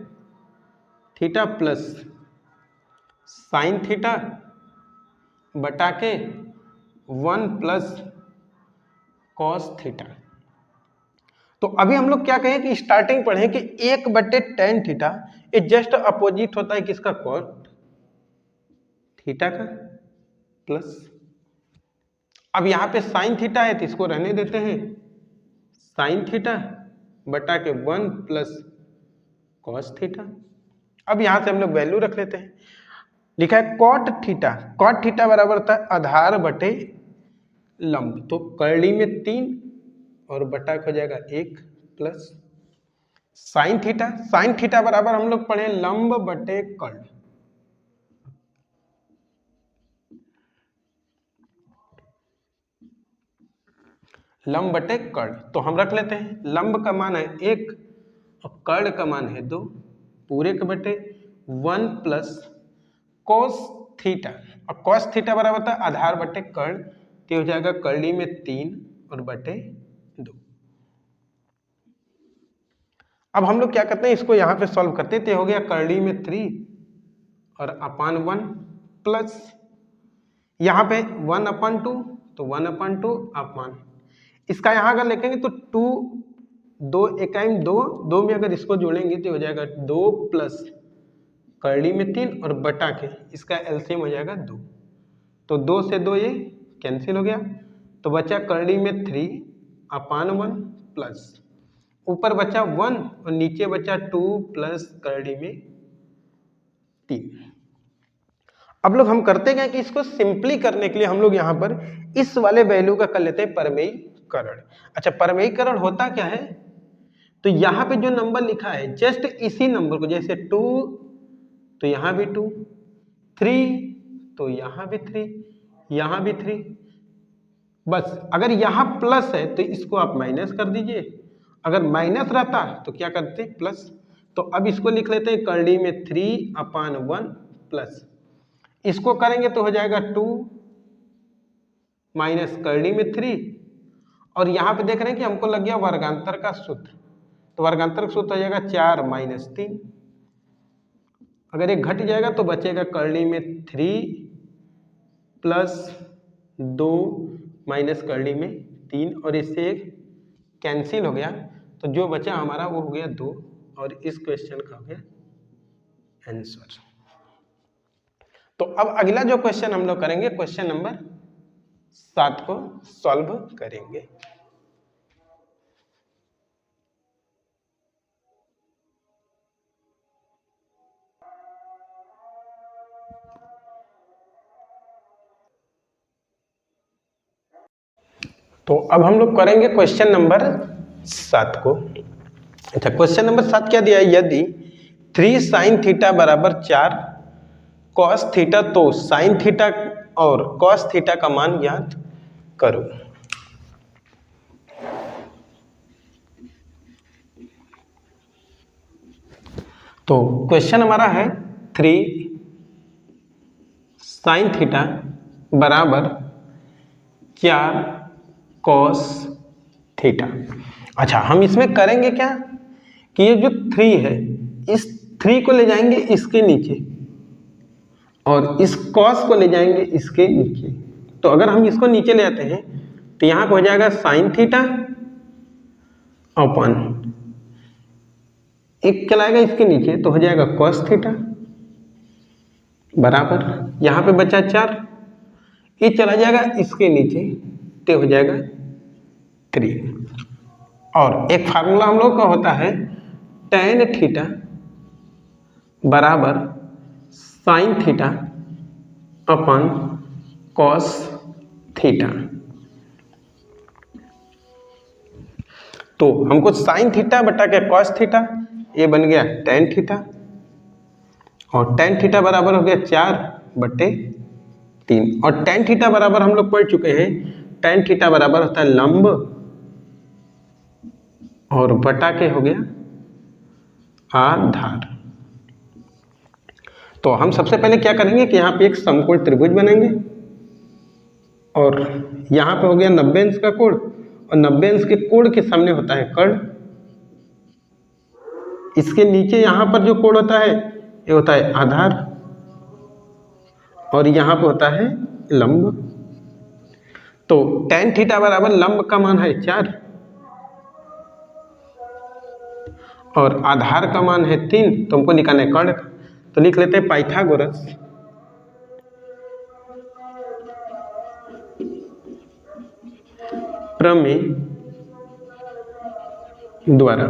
थीटा प्लस साइन थीटा बटा के 1 प्लस कॉस थीटा। तो अभी हम लोग क्या कहें कि स्टार्टिंग पढ़े कि 1/10 थीटा ये जस्ट अपोजिट होता है किसका, कॉट थीटा का, प्लस अब यहाँ पे साइन थीटा है तो इसको रहने देते हैं, साइन थीटा बटा के 1 प्लस कॉस थीटा। अब यहाँ से हम लोग वैल्यू रख लेते हैं, लिखा है कॉट थीटा, कॉट थीटा बराबर था आधार बटे लंब, तो करड़ी में 3 और बटा हो जाएगा 1 plus sine theta, sine theta बराबर हम लोग पढ़े लंब बटे कर्ण, लंब बटे कर्ण, तो हम रख लेते हैं लंब का मान है 1 और कर्ण का मान है 2, पूरे के बटे 1 प्लस कॉस थीटा, और कॉस थीटा बराबर था आधार बटे कर्ण, तो हो जाएगा करड़ी में 3 और बटे 2। अब हम लोग क्या करते हैं, इसको यहाँ पे सॉल्व करते हैं, तो हो गया करड़ी में 3 और अपान 1 प्लस यहाँ पे 1/2, तो 1/2 अपान, इसका यहाँ अगर लिखेंगे तो 2 2 1 2 2 में अगर इसको जोड़ेंगे तो हो जाएगा 2 प्लस करड़ी में 3 और बटा के इसका एलसीएम हो जाएगा 2, तो 2 से 2 ये कैंसिल हो गया, तो बचा करड़ी में 3 अपान 1 प्लस ऊपर बचा 1 और नीचे बचा 2 प्लस करड़ी में 3। अब लोग हम करते हैं कि इसको सिंपली करने के लिए हम लोग यहाँ पर इस वाले वैल्यू का कर लेते हैं परमेयीकरण। अच्छा परमेयीकरण होता क्या है, तो यहाँ पे जो नंबर लिखा है जस्ट इसी नंबर को, जैसे 2 तो यहाँ भी 2, 3 तो यहाँ भी 3, यहाँ भी 3, बस अगर यहाँ प्लस है तो इसको आप माइनस कर दीजिए, अगर माइनस रहता तो क्या करते प्लस, तो अब इसको लिख लेते हैं करड़ी में 3/1 प्लस, इसको करेंगे तो हो जाएगा 2 माइनस करड़ी में 3, और यहाँ पे देख रहे हैं कि हमको लग गया वर्गांतर का सूत्र, तो वर्गांतर का सूत्र हो जाएगा 4 माइनस 3, अगर एक घट जाएगा तो बचेगा करड़ी में 3 प्लस 2 माइनस करड़ी में 3, और इससे एक कैंसिल हो गया, तो जो बचा हमारा वो हो गया 2, और इस क्वेश्चन का हो गया आंसर। तो अब अगला जो क्वेश्चन हम लोग करेंगे क्वेश्चन नंबर 7 को सॉल्व करेंगे। तो अब हम लोग करेंगे क्वेश्चन नंबर 7 को। अच्छा क्वेश्चन नंबर 7 क्या दिया है, यदि 3 साइन थीटा बराबर 4 कॉस थीटा, तो साइन थीटा और कॉस थीटा का मान ज्ञात करो। तो क्वेश्चन हमारा है 3 साइन थीटा बराबर 4 कॉस थीटा। अच्छा हम इसमें करेंगे क्या कि ये जो 3 है इस 3 को ले जाएंगे इसके नीचे और इस कॉस को ले जाएंगे इसके नीचे, तो अगर हम इसको नीचे ले आते हैं तो यहाँ हो जाएगा साइन थीटा अपॉन एक चलाएगा इसके नीचे तो हो जाएगा कॉस थीटा बराबर यहाँ पे बचा 4, ये चला जाएगा इसके नीचे तो हो जाएगा 3, और एक फार्मूला हम लोग का होता है tan थीटा बराबर sine theta upon cos theta. तो हमको साइन थीटा बटा के कॉस थीटा, ये बन गया टेन थीटा, और टेन थीटा बराबर हो गया 4/3। और टेन थीटा बराबर हम लोग पढ़ चुके हैं, टेन थीटा बराबर होता है लंब और बटा के हो गया आधार। तो हम सबसे पहले क्या करेंगे कि यहाँ पे एक समकोण त्रिभुज बनाएंगे, और यहाँ पे हो गया 90 अंश का कोण, और 90 अंश के कोण के सामने होता है कर्ण। इसके नीचे यहाँ पर जो कोण होता है ये होता है आधार, और यहाँ पे होता है लंब। तो टेन थीटा बराबर लंब का मान है 4 और आधार का मान है 3, तो हमको निकालना है कर्ण का। तो लिख लेते हैं पाइथागोरस प्रमेय द्वारा।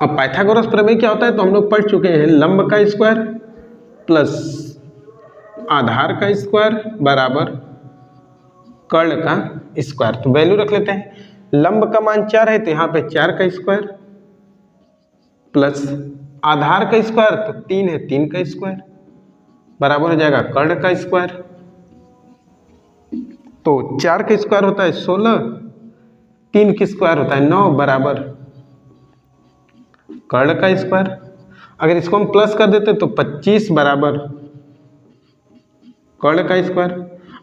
अब पाइथागोरस प्रमेय क्या होता है तो हम लोग पढ़ चुके हैं, लंब का स्क्वायर प्लस आधार का स्क्वायर बराबर कर्ण का स्क्वायर। तो वैल्यू रख लेते हैं, लंब का मान 4 है तो यहाँ पे 4 का स्क्वायर प्लस आधार का स्क्वायर तो 3 है 3 का स्क्वायर बराबर हो जाएगा कर्ण का स्क्वायर। तो 4 का स्क्वायर होता है 16, 3 का स्क्वायर होता है 9 बराबर कर्ण का स्क्वायर। अगर इसको हम प्लस कर देते तो 25 बराबर कर्ण का स्क्वायर।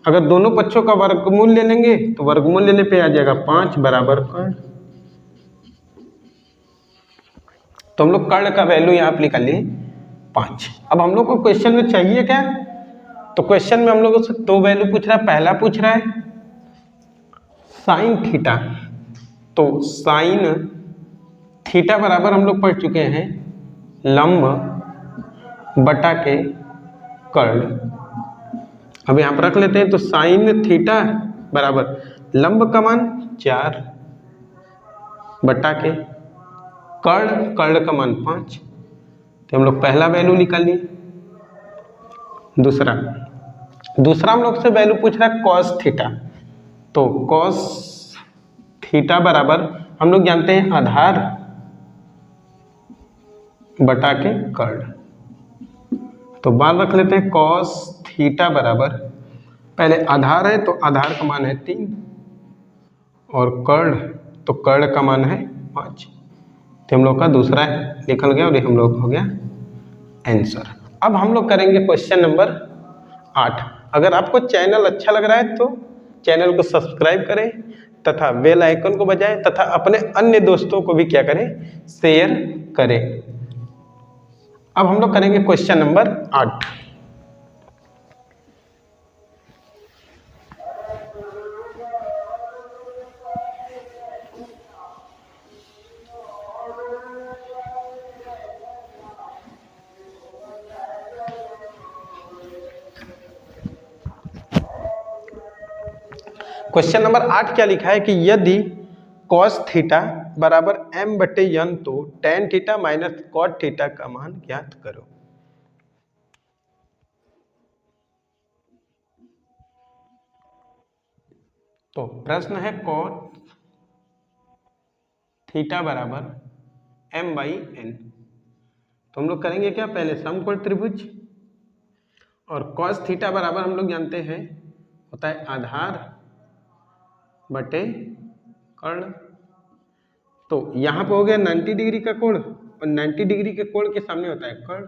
अगर दोनों पक्षों का वर्गमूल ले लेंगे तो वर्गमूल लेने पे आ जाएगा 5 बराबर कर्ण। तो हम लोग कर्ण का वैल्यू यहाँ पे निकाल लिए 5। अब हम लोग को क्वेश्चन में चाहिए क्या, तो क्वेश्चन में हम लोगों से दो वैल्यू पूछ रहा है। पहला पूछ रहा है साइन थीटा, तो साइन थीटा बराबर हम लोग पढ़ चुके हैं लंब बटा के कर्ण। अब यहाँ पर रख लेते हैं, तो साइन थीटा बराबर लंब का मान 4 बटा के कर्ण, कर्ण का मान 5। तो हम लोग पहला वैल्यू निकाल लिए। दूसरा हम लोग से वैल्यू पूछ रहा है कॉस थीटा, तो कॉस थीटा बराबर हम लोग जानते हैं आधार बटा के कर्ण। तो बार रख लेते हैं, कॉस थीटा बराबर पहले आधार है तो आधार का मान है 3 और कर्ण, तो कर्ण का मान है 5। तो हम लोग का दूसरा निकल गया और ये हम लोग हो गया आंसर। अब हम लोग करेंगे क्वेश्चन नंबर 8। अगर आपको चैनल अच्छा लग रहा है तो चैनल को सब्सक्राइब करें तथा बेल आइकन को बजाएं तथा अपने अन्य दोस्तों को भी क्या करें, शेयर करें। अब हम लोग करेंगे क्वेश्चन नंबर 8। क्वेश्चन नंबर 8 क्या लिखा है कि यदि cos थीटा बराबर m/n तो tan theta minus cot theta का मान ज्ञात करो। तो प्रश्न है cos थीटा बराबर m/n। तो हम लोग करेंगे क्या, पहले समकोण त्रिभुज, और cos थीटा बराबर हम लोग जानते हैं होता है आधार बटे कर्ण। तो यहां पे हो गया 90 डिग्री का कोण, और 90 डिग्री के कोण के सामने होता है कर्ण।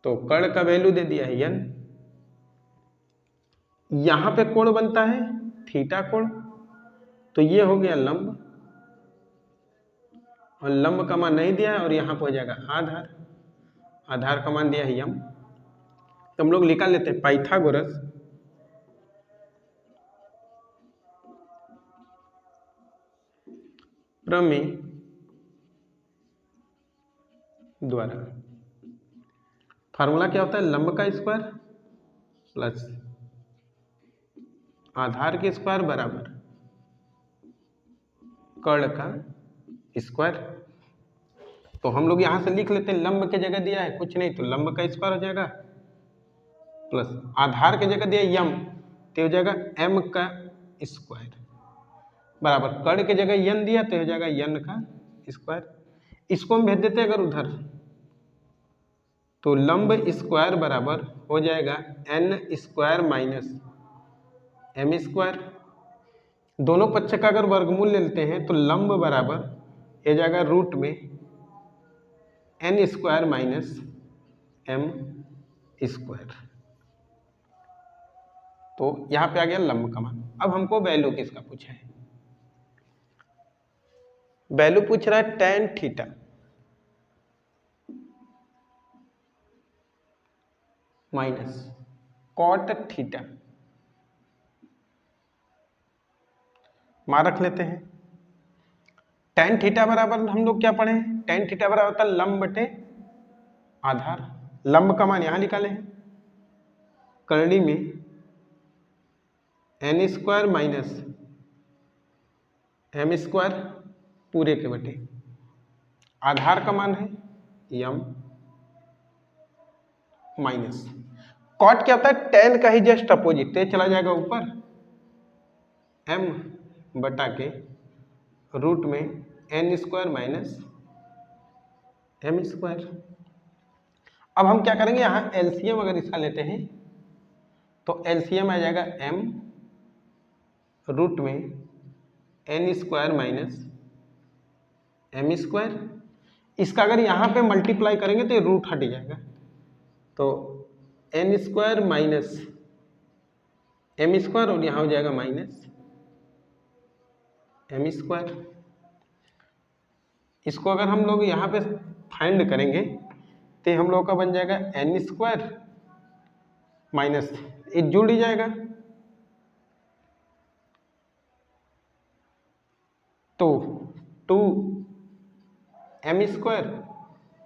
तो कर्ण का वैल्यू दे दिया है n। यहां पे कोण बनता है थीटा कोण, तो ये हो गया लंब, और लंब का मान नहीं दिया है, और यहां पे हो जाएगा आधार, आधार का मान दिया है m। तो हम लोग निकाल लेते हैं पाइथागोरस प्रमेय द्वारा। फार्मूला क्या होता है, लंब का स्क्वायर प्लस आधार के स्क्वायर बराबर कर्ण का स्क्वायर। तो हम लोग यहां से लिख लेते हैं, लंब के जगह दिया है कुछ नहीं तो लंब का स्क्वायर हो जाएगा, प्लस आधार के जगह दिया m तो हो जाएगा m का स्क्वायर बराबर कर्ण की जगह यन दिया तो हो जाएगा यन का स्क्वायर। इसको हम भेज देते हैं अगर उधर, तो लंब स्क्वायर बराबर हो जाएगा n square minus m square. दोनों पक्ष का अगर वर्गमूल ले लेते हैं तो लंब बराबर हो जाएगा रूट में n square minus m square. तो यहां पे आ गया लंब का मान। अब हमको वैल्यू किसका पूछा है? वैल्यू पूछ रहा है tan theta minus cot theta. मान रख लेते हैं tan थीटा बराबर हम लोग क्या पढ़े हैं? tan थीटा बराबर होता है लंब बटे आधार। लंब का मान यहां निकाले हैं, करनी में n square minus m square पूरे के बटे आधार का मान है यम माइनस कॉट क्या होता है? tan का ही जस्ट अपोजिट, ते चला जाएगा ऊपर m बटा के रूट में n square minus m square. अब हम क्या करेंगे, यहां एलसीएम अगर इसका लेते हैं तो एलसीएम आ जाएगा m रूट में n square minus m square. इसका अगर यहां पे मल्टीप्लाई करेंगे तो ये रूट हट जाएगा, तो n square minus m square और यहां हो जाएगा माइनस एम स्क्वायर। इसको अगर हम लोग यहां पे फाइंड करेंगे तो हम लोग का बन जाएगा एन स्क्वायर माइनस ये जुड़ ही जाएगा, तो 2 एम स्क्वायर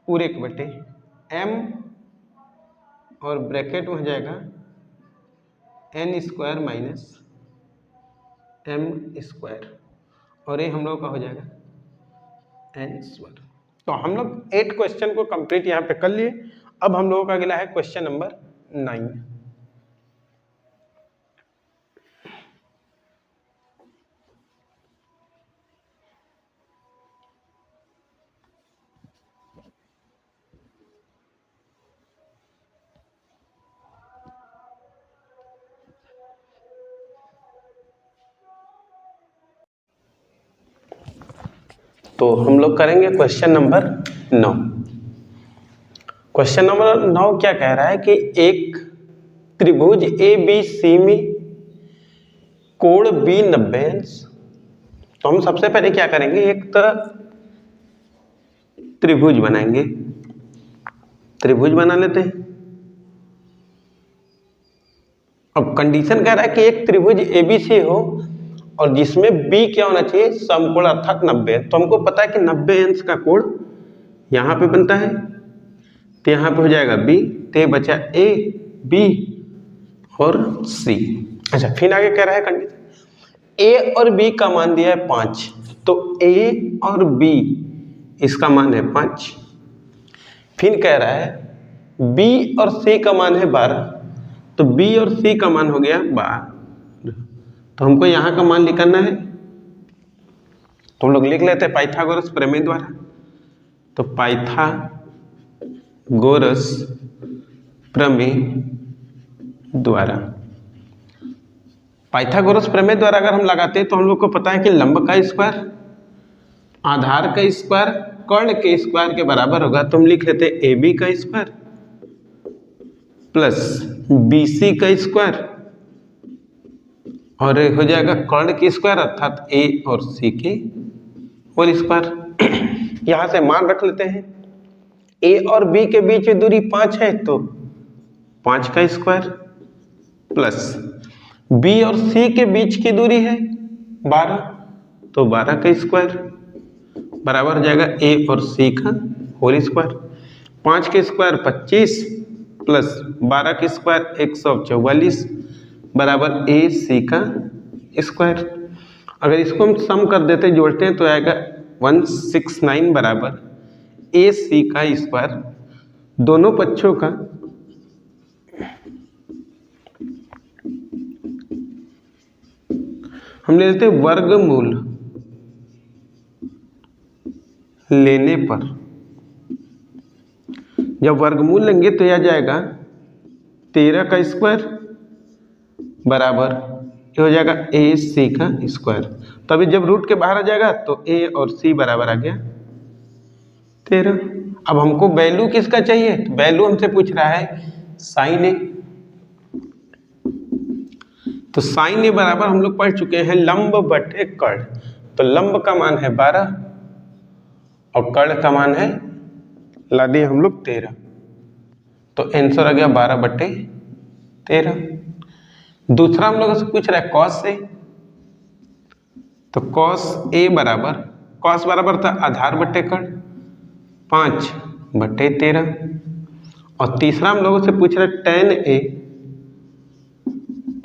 पूरे के बटे m और ब्रैकेट में हो जाएगा n square minus m square और ये हम लोग का हो जाएगा एन स्क्वायर। तो हम लोग 8 क्वेश्चन को कंप्लीट यहाँ पे कर लिए। अब हम लोगों का अगला है क्वेश्चन नंबर 9। तो हम लोग करेंगे क्वेश्चन नंबर 9। क्वेश्चन नंबर 9 क्या कह रहा है कि एक त्रिभुज ABC में कोण B 90 अंश। तो हम सबसे पहले क्या करेंगे, एक त्रिभुज बनाएंगे, त्रिभुज बना लेते हैं। अब कंडीशन कह रहा है कि एक त्रिभुज ABC हो और जिसमें B क्या होना चाहिए, समकोण अर्थात 90। तो हमको पता है कि 90 अंश का कोण यहां पे बनता है, तो यहां पे हो जाएगा B, तो बचा A, B और C। अच्छा, फिर आगे कह रहा है कंडीशन A और B का मान दिया है 5, तो A और B इसका मान है 5। फिर कह रहा है B और C का मान है 12, तो B और C का मान हो गया 12। तो हमको यहाँ का मान निकालना है, तो हम लोग लिख लेते हैं पाइथागोरस प्रमेय द्वारा। तो पाइथागोरस प्रमेय द्वारा, पाइथागोरस प्रमेय द्वारा अगर हम लगाते हैं तो हम लोग को पता है कि लंब का स्क्वायर आधार का स्क्वायर कर्ण के स्क्वायर के बराबर होगा। तो हम लिख लेते हैं AB का स्क्वायर प्लस BC का स्क्वायर और हो जाएगा कर्ण की स्क्वायर अर्थात A और C के होल स्क्वायर। यहां से मान रख लेते हैं, A और B के बीच की दूरी 5 है, तो 5 का स्क्वायर प्लस B और C के बीच की दूरी है 12, तो 12 का स्क्वायर बराबर हो जाएगा A और C का होल स्क्वायर। 5 के स्क्वायर 25 प्लस 12 के स्क्वायर 144 बराबर AC का स्क्वायर। अगर इसको हम सम कर देते जोड़ते हैं तो आएगा 169 बराबर AC का स्क्वायर। दोनों पक्षों का हम ले लेते हैं वर्गमूल लेने पर। जब वर्गमूल लेंगे तो यह आ जाएगा 13 का स्क्वायर बराबर ये हो जाएगा AC का स्क्वायर। तो अभी जब रूट के बाहर आ जाएगा तो A और C बराबर आ गया 13। अब हमको वैल्यू किसका चाहिए? तो वैल्यू हमसे पूछ रहा है साइन A। तो साइन A बराबर हम लोग पढ़ चुके हैं लंब बटे कर्ण। तो लंब का मान है 12 और कर्ण का मान है ला दिए हम लोग 13। तो आंसर आ गया 12/13। दूसरा हम लोगों से पूछ रहा है कॉस A। तो कॉस A बराबर कॉस बराबर था आधार बटे कर्ण 5/13। और तीसरा हम लोगों से पूछ रहा है tan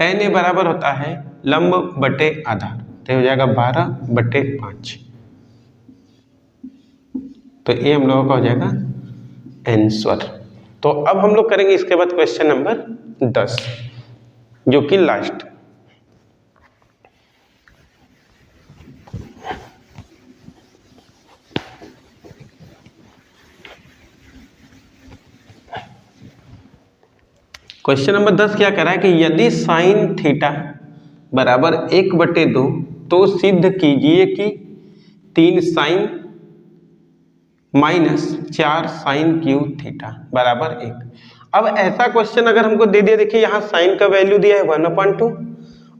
A बराबर होता है लंब बटे आधार। तो हो जाएगा 12/5। तो ये हम लोगों का हो जाएगा आंसर। तो अब हम लोग करेंगे इसके बाद क्वेश्चन नंबर 10 जो कि लास्ट। क्वेश्चन नंबर 10 क्या कह रहा है कि यदि साइन थीटा बराबर 1/2 तो सिद्ध कीजिए कि 3 sine minus 4 sine cube theta बराबर 1। अब ऐसा क्वेश्चन अगर हमको दे दिया, देखिए यहाँ साइन का वैल्यू दिया है 1/2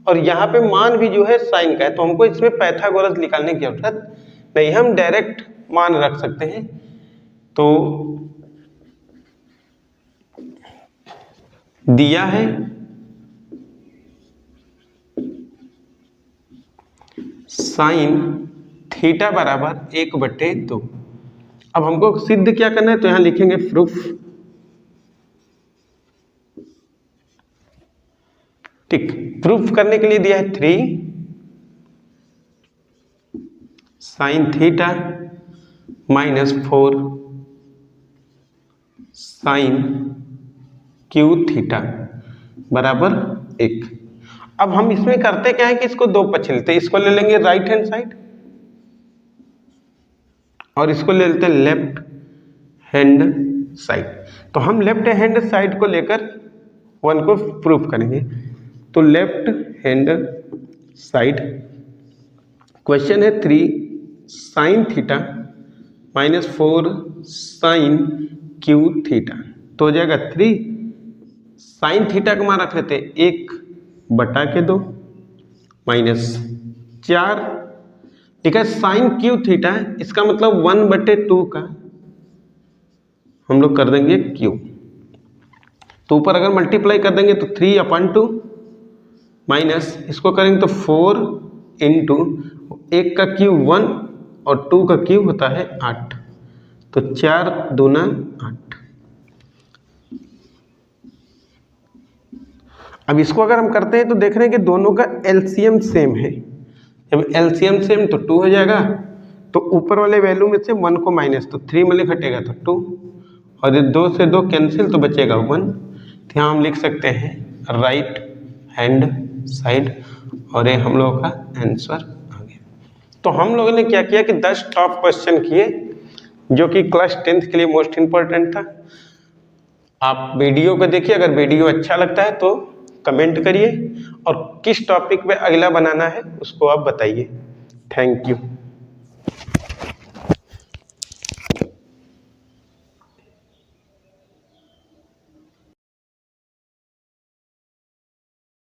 और यहाँ पे मान भी जो है साइन का है, तो हमको इसमें पाइथागोरस निकालने की जरूरत नहीं, हम डायरेक्ट मान रख सकते हैं। तो दिया है साइन थीटा बराबर 1/2। अब हमको सिद्ध क्या करना है, तो यहां लिखेंगे प्रूफ। ठीक, प्रूफ करने के लिए दिया है 3 sine theta minus 4 sine cube theta बराबर 1। अब हम इसमें करते क्या है कि इसको दो पक्ष लेते हैं, इसको ले लेंगे राइट हैंड साइड और इसको ले लेते हैं लेफ्ट हैंड साइड। तो हम लेफ्ट हैंड साइड को लेकर 1 को प्रूफ करेंगे। तो लेफ्ट हैंड साइड क्वेश्चन है 3 sine theta minus 4 sine cube theta. तो हो जाएगा 3 साइन थीटा का मान रख लेते हैं 1/2 माइनस 4। ठीक है, साइन क्यू थीटा है, इसका मतलब 1/2 का हम लोग कर देंगे क्यू। तो ऊपर अगर मल्टीप्लाई कर देंगे तो 3/2 माइनस इसको करेंगे तो 4 इंटू 1 का क्यूब 1 और 2 का क्यूब होता है 8। तो 4 दूना 8। अब इसको अगर हम करते हैं तो देख रहे हैं कि दोनों का एलसीएम सेम है। जब एलसीएम सेम तो 2 हो जाएगा। तो ऊपर वाले वैल्यू में से 1 को माइनस, तो 3 में घटेगा तो 2 और ये 2 से 2 कैंसिल तो बचेगा 1। तो यहाँ हम लिख सकते हैं राइट हैंड साइड और ये हम लोगों का आंसर आ गया। तो हम लोगों ने क्या किया कि 10 टॉप क्वेश्चन किए जो कि क्लास 10th के लिए मोस्ट इंपॉर्टेंट था। आप वीडियो को देखिए, अगर वीडियो अच्छा लगता है तो कमेंट करिए और किस टॉपिक पे अगला बनाना है उसको आप बताइए। Thank you.